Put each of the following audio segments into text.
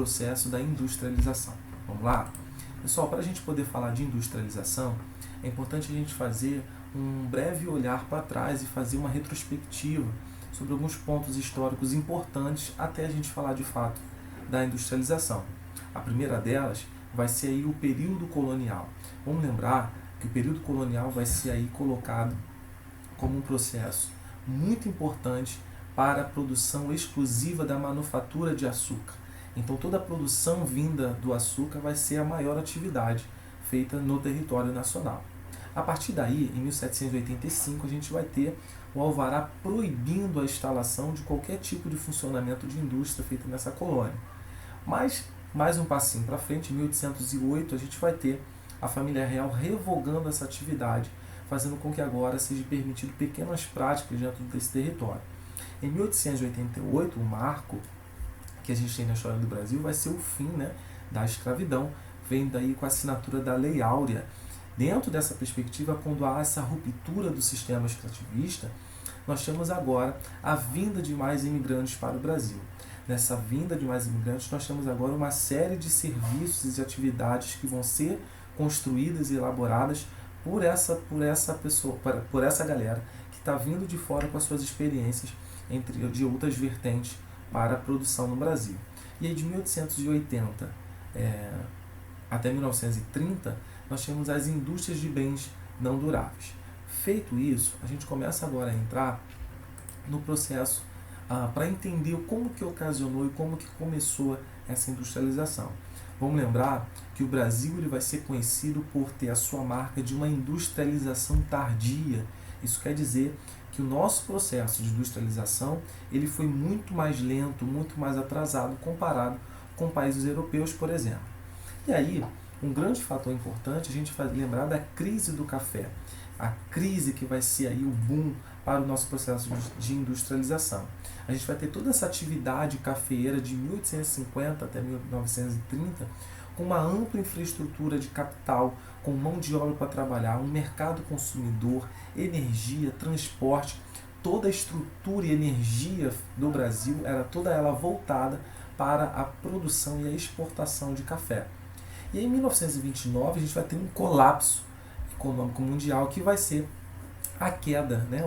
processo da industrialização. Vamos lá? Pessoal, para a gente poder falar de industrialização, é importante a gente fazer um breve olhar para trás e fazer uma retrospectiva sobre alguns pontos históricos importantes até a gente falar de fato da industrialização. A primeira delas vai ser aí o período colonial. Vamos lembrar que o período colonial vai ser aí colocado como um processo muito importante para a produção exclusiva da manufatura de açúcar. Então toda a produção vinda do açúcar vai ser a maior atividade feita no território nacional. A partir daí, em 1785, a gente vai ter o alvará proibindo a instalação de qualquer tipo de funcionamento de indústria feita nessa colônia. Mas, mais um passinho para frente, em 1808, a gente vai ter a família real revogando essa atividade, fazendo com que agora seja permitido pequenas práticas dentro desse território. Em 1888, o marco que a gente tem na história do Brasil vai ser o fim, né, da escravidão, vem daí com a assinatura da Lei Áurea. Dentro dessa perspectiva, quando há essa ruptura do sistema extrativista, nós temos agora a vinda de mais imigrantes para o Brasil. Nessa vinda de mais imigrantes, nós temos agora uma série de serviços e atividades que vão ser construídas e elaboradas por essa pessoa, por essa galera que está vindo de fora com as suas experiências de outras vertentes para a produção no Brasil. E aí de 1880 até 1930, nós temos as indústrias de bens não duráveis. Feito isso, a gente começa agora a entrar no processo para entender como que ocasionou e como que começou essa industrialização. Vamos lembrar que o Brasil ele vai ser conhecido por ter a sua marca de uma industrialização tardia. Isso quer dizer que o nosso processo de industrialização ele foi muito mais lento, muito mais atrasado comparado com países europeus, por exemplo. E aí, um grande fator importante, a gente vai lembrar da crise do café. A crise que vai ser aí o boom para o nosso processo de industrialização. A gente vai ter toda essa atividade cafeeira de 1850 até 1930, com uma ampla infraestrutura de capital, com mão de obra para trabalhar, um mercado consumidor, energia, transporte, toda a estrutura e energia do Brasil era toda ela voltada para a produção e a exportação de café. E em 1929 a gente vai ter um colapso econômico mundial que vai ser a queda, né,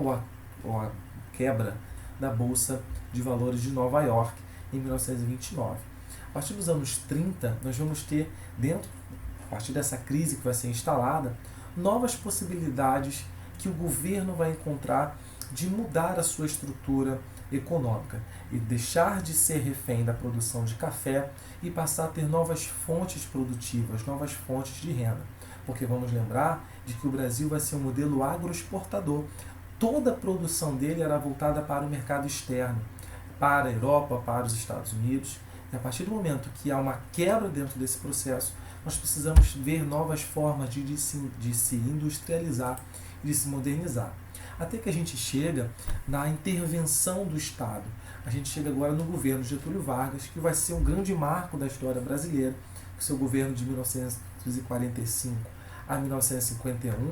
ou a quebra da Bolsa de Valores de Nova York em 1929. A partir dos anos 30, nós vamos ter, a partir dessa crise que vai ser instalada, novas possibilidades que o governo vai encontrar de mudar a sua estrutura econômica e deixar de ser refém da produção de café e passar a ter novas fontes produtivas, novas fontes de renda. Porque vamos lembrar de que o Brasil vai ser um modelo agroexportador. Toda a produção dele era voltada para o mercado externo, para a Europa, para os Estados Unidos. E a partir do momento que há uma quebra dentro desse processo, nós precisamos ver novas formas de se industrializar e de se modernizar. Até que a gente chega na intervenção do Estado. A gente chega agora no governo Getúlio Vargas, que vai ser um grande marco da história brasileira, com seu governo de 1945 a 1951,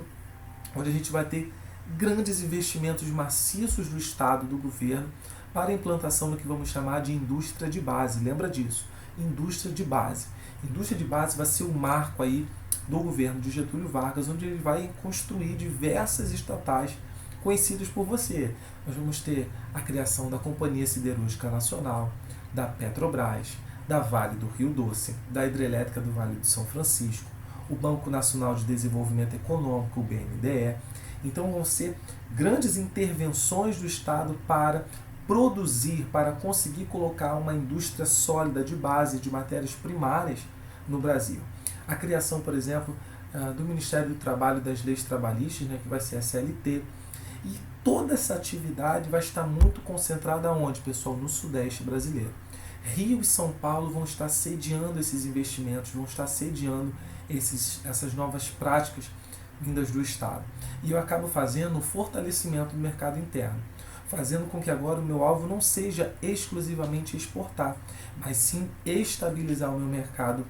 onde a gente vai ter grandes investimentos maciços do Estado, do governo, para a implantação do que vamos chamar de indústria de base. Lembra disso? Indústria de base. Indústria de base vai ser o marco aí do governo de Getúlio Vargas, onde ele vai construir diversas estatais conhecidas por você. Nós vamos ter a criação da Companhia Siderúrgica Nacional, da Petrobras, da Vale do Rio Doce, da Hidrelétrica do Vale do São Francisco, o Banco Nacional de Desenvolvimento Econômico, o BNDE. Então vão ser grandes intervenções do Estado para produzir, para conseguir colocar uma indústria sólida de base de matérias primárias no Brasil. A criação, por exemplo, do Ministério do Trabalho e das Leis Trabalhistas, né, que vai ser a CLT. E toda essa atividade vai estar muito concentrada onde, pessoal? No Sudeste brasileiro. Rio e São Paulo vão estar sediando esses investimentos, vão estar sediando essas novas práticas vindas do Estado. E eu acabo fazendo o fortalecimento do mercado interno, fazendo com que agora o meu alvo não seja exclusivamente exportar, mas sim estabilizar o meu mercado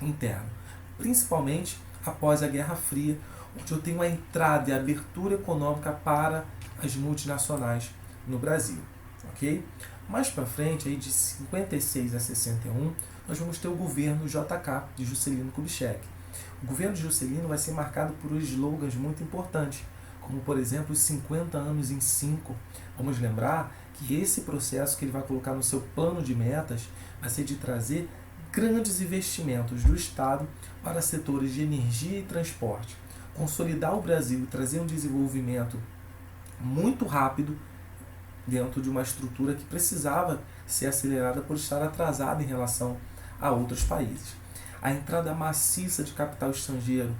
interno, principalmente após a Guerra Fria, onde eu tenho a entrada e a abertura econômica para as multinacionais no Brasil, ok? Mais para frente, aí de 56 a 61, nós vamos ter o governo JK, de Juscelino Kubitschek. O governo de Juscelino vai ser marcado por slogans muito importantes, como, por exemplo, os 50 anos em 5. Vamos lembrar que esse processo que ele vai colocar no seu plano de metas vai ser de trazer grandes investimentos do Estado para setores de energia e transporte, consolidar o Brasil e trazer um desenvolvimento muito rápido dentro de uma estrutura que precisava ser acelerada por estar atrasada em relação a outros países. A entrada maciça de capital estrangeiro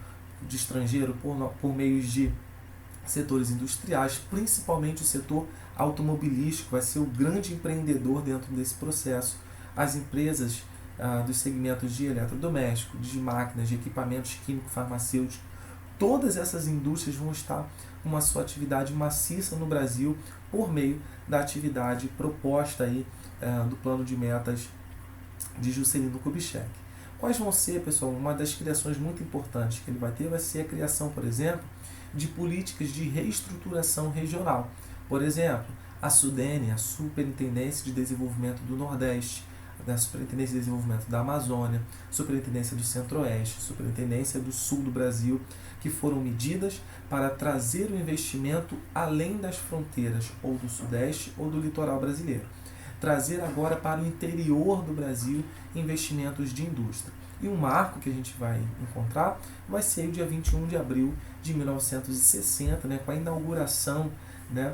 por meios de setores industriais, principalmente o setor automobilístico, vai ser o grande empreendedor dentro desse processo. As empresas dos segmentos de eletrodoméstico, de máquinas, de equipamentos químico-farmacêuticos, todas essas indústrias vão estar com uma sua atividade maciça no Brasil por meio da atividade proposta aí, do plano de metas de Juscelino Kubitschek. Quais vão ser, pessoal? Uma das criações muito importantes que ele vai ter vai ser a criação, por exemplo, de políticas de reestruturação regional. Por exemplo, a SUDENE, a Superintendência de Desenvolvimento do Nordeste, da Superintendência de Desenvolvimento da Amazônia, Superintendência do Centro-Oeste, Superintendência do Sul do Brasil, que foram medidas para trazer o investimento além das fronteiras, ou do Sudeste ou do litoral brasileiro. Trazer agora para o interior do Brasil investimentos de indústria. E um marco que a gente vai encontrar vai ser o dia 21 de abril de 1960, com a inauguração, da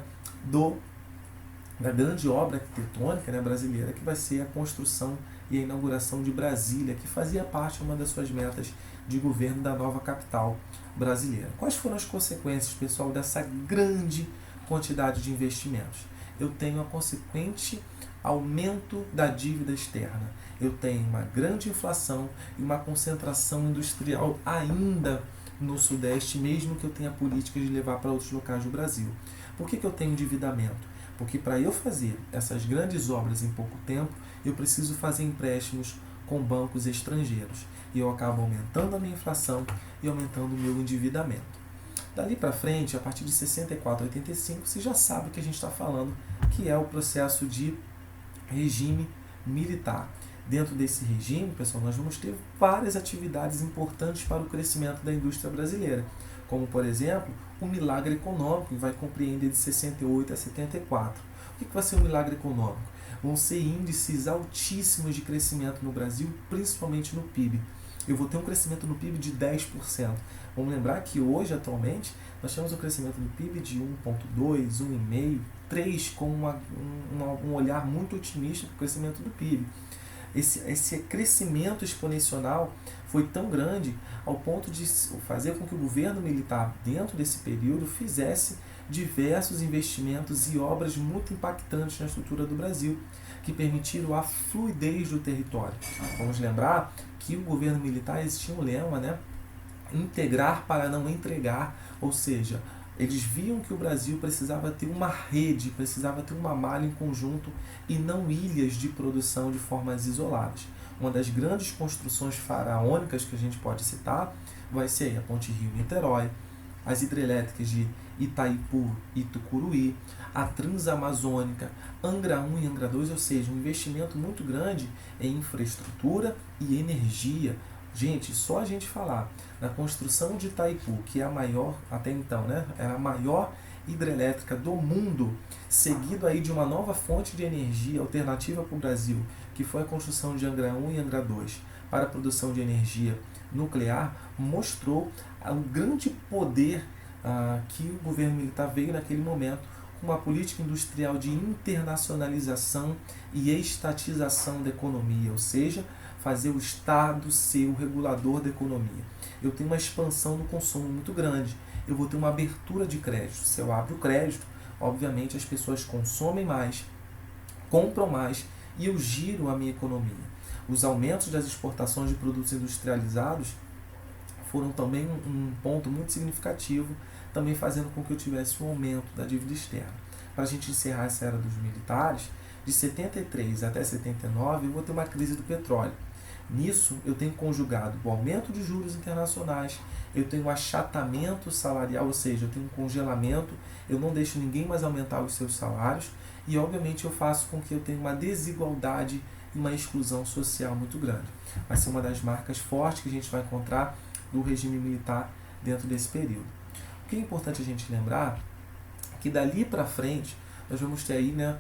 grande obra arquitetônica, brasileira, que vai ser a construção e a inauguração de Brasília, que fazia parte uma das suas metas de governo da nova capital brasileira. Quais foram as consequências, pessoal, dessa grande quantidade de investimentos? Eu tenho a consequente aumento da dívida externa. Eu tenho uma grande inflação e uma concentração industrial ainda no Sudeste, mesmo que eu tenha políticas de levar para outros locais do Brasil. Por que eu tenho endividamento? Porque para eu fazer essas grandes obras em pouco tempo, eu preciso fazer empréstimos com bancos estrangeiros. E eu acabo aumentando a minha inflação e aumentando o meu endividamento. Dali para frente, a partir de 64 a 85, você já sabe o que a gente está falando, que é o processo de regime militar. Dentro desse regime, pessoal, nós vamos ter várias atividades importantes para o crescimento da indústria brasileira, como, por exemplo, o milagre econômico, que vai compreender de 68 a 74. O que vai ser o milagre econômico? Vão ser índices altíssimos de crescimento no Brasil, principalmente no PIB. Eu vou ter um crescimento no PIB de 10%. Vamos lembrar que hoje, atualmente, nós temos um crescimento do PIB de 1,2%, 1,5%, 3%, com um olhar muito otimista para o crescimento do PIB. Esse crescimento exponencial foi tão grande ao ponto de fazer com que o governo militar, dentro desse período, fizesse diversos investimentos e obras muito impactantes na estrutura do Brasil, que permitiram a fluidez do território. Vamos lembrar que o governo militar existia um lema, integrar para não entregar, ou seja, eles viam que o Brasil precisava ter uma rede, precisava ter uma malha em conjunto e não ilhas de produção de formas isoladas. Uma das grandes construções faraônicas que a gente pode citar vai ser a Ponte Rio-Niterói, as hidrelétricas de Itaipu e Tucuruí, a Transamazônica, Angra 1 e Angra 2, ou seja, um investimento muito grande em infraestrutura e energia. Gente, só a gente falar na construção de Itaipu, que é a maior, até então, era a maior hidrelétrica do mundo, seguido aí de uma nova fonte de energia alternativa para o Brasil, que foi a construção de Angra 1 e Angra 2 para a produção de energia nuclear, mostrou o grande poder que o governo militar veio naquele momento, com uma política industrial de internacionalização e estatização da economia, ou seja, fazer o Estado ser o regulador da economia. Eu tenho uma expansão do consumo muito grande, eu vou ter uma abertura de crédito. Se eu abro o crédito, obviamente as pessoas consomem mais, compram mais e eu giro a minha economia. Os aumentos das exportações de produtos industrializados foram também um ponto muito significativo, também fazendo com que eu tivesse um aumento da dívida externa. Para a gente encerrar essa era dos militares, de 73 até 79, eu vou ter uma crise do petróleo. Nisso, eu tenho conjugado o aumento de juros internacionais, eu tenho um achatamento salarial, ou seja, eu tenho um congelamento, eu não deixo ninguém mais aumentar os seus salários e, obviamente, eu faço com que eu tenha uma desigualdade e uma exclusão social muito grande. Vai ser uma das marcas fortes que a gente vai encontrar do regime militar dentro desse período. O que é importante a gente lembrar é que dali para frente nós vamos ter aí, né,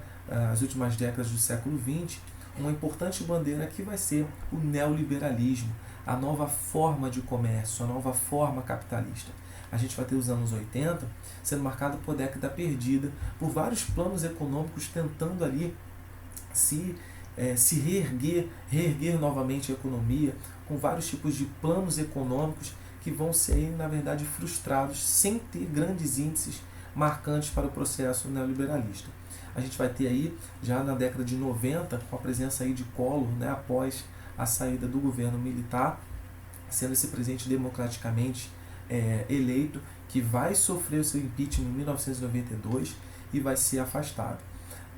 as últimas décadas do século XX, uma importante bandeira que vai ser o neoliberalismo, a nova forma de comércio, a nova forma capitalista. A gente vai ter os anos 80 sendo marcado por década perdida, por vários planos econômicos tentando ali se reerguer novamente a economia, com vários tipos de planos econômicos que vão ser, na verdade, frustrados sem ter grandes índices marcantes para o processo neoliberalista. A gente vai ter aí, já na década de 90, com a presença aí de Collor, né, após a saída do governo militar, sendo esse presidente democraticamente eleito, que vai sofrer o seu impeachment em 1992 e vai ser afastado.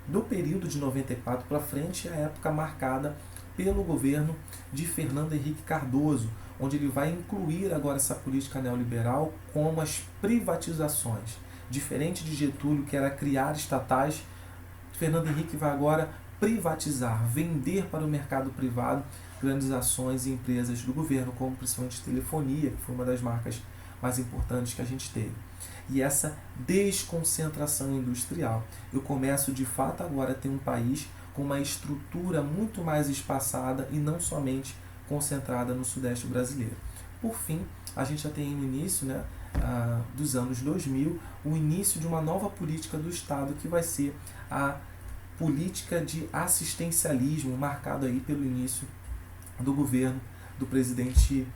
Do período de 94 para frente, é a época marcada pelo governo de Fernando Henrique Cardoso, onde ele vai incluir agora essa política neoliberal como as privatizações. Diferente de Getúlio, que era criar estatais, Fernando Henrique vai agora privatizar, vender para o mercado privado grandes ações e empresas do governo, como principalmente telefonia, que foi uma das marcas mais importantes que a gente teve. E essa desconcentração industrial. Eu começo de fato agora a ter um país com uma estrutura muito mais espaçada e não somente concentrada no sudeste brasileiro. Por fim, a gente já tem no início, né, dos anos 2000, o início de uma nova política do Estado, que vai ser a política de assistencialismo, marcado aí pelo início do governo do presidente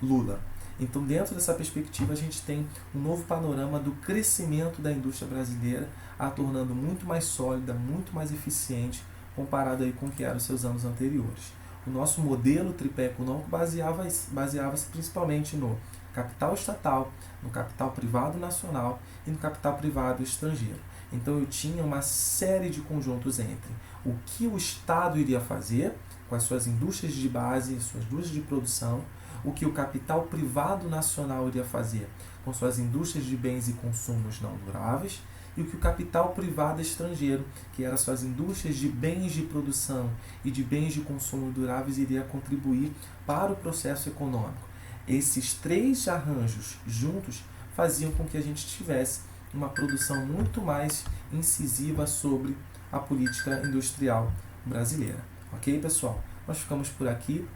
Lula. Então, dentro dessa perspectiva, a gente tem um novo panorama do crescimento da indústria brasileira, a tornando muito mais sólida, muito mais eficiente, comparado aí com o que eram os seus anos anteriores. O nosso modelo tripé econômico baseava-se principalmente no capital estatal, no capital privado nacional e no capital privado estrangeiro. Então, eu tinha uma série de conjuntos entre o que o Estado iria fazer com as suas indústrias de base, suas indústrias de produção, o que o capital privado nacional iria fazer com suas indústrias de bens e consumos não duráveis, e o que o capital privado estrangeiro, que eram suas indústrias de bens de produção e de bens de consumo duráveis, iria contribuir para o processo econômico. Esses três arranjos juntos faziam com que a gente tivesse uma produção muito mais incisiva sobre a política industrial brasileira. Ok, pessoal? Nós ficamos por aqui.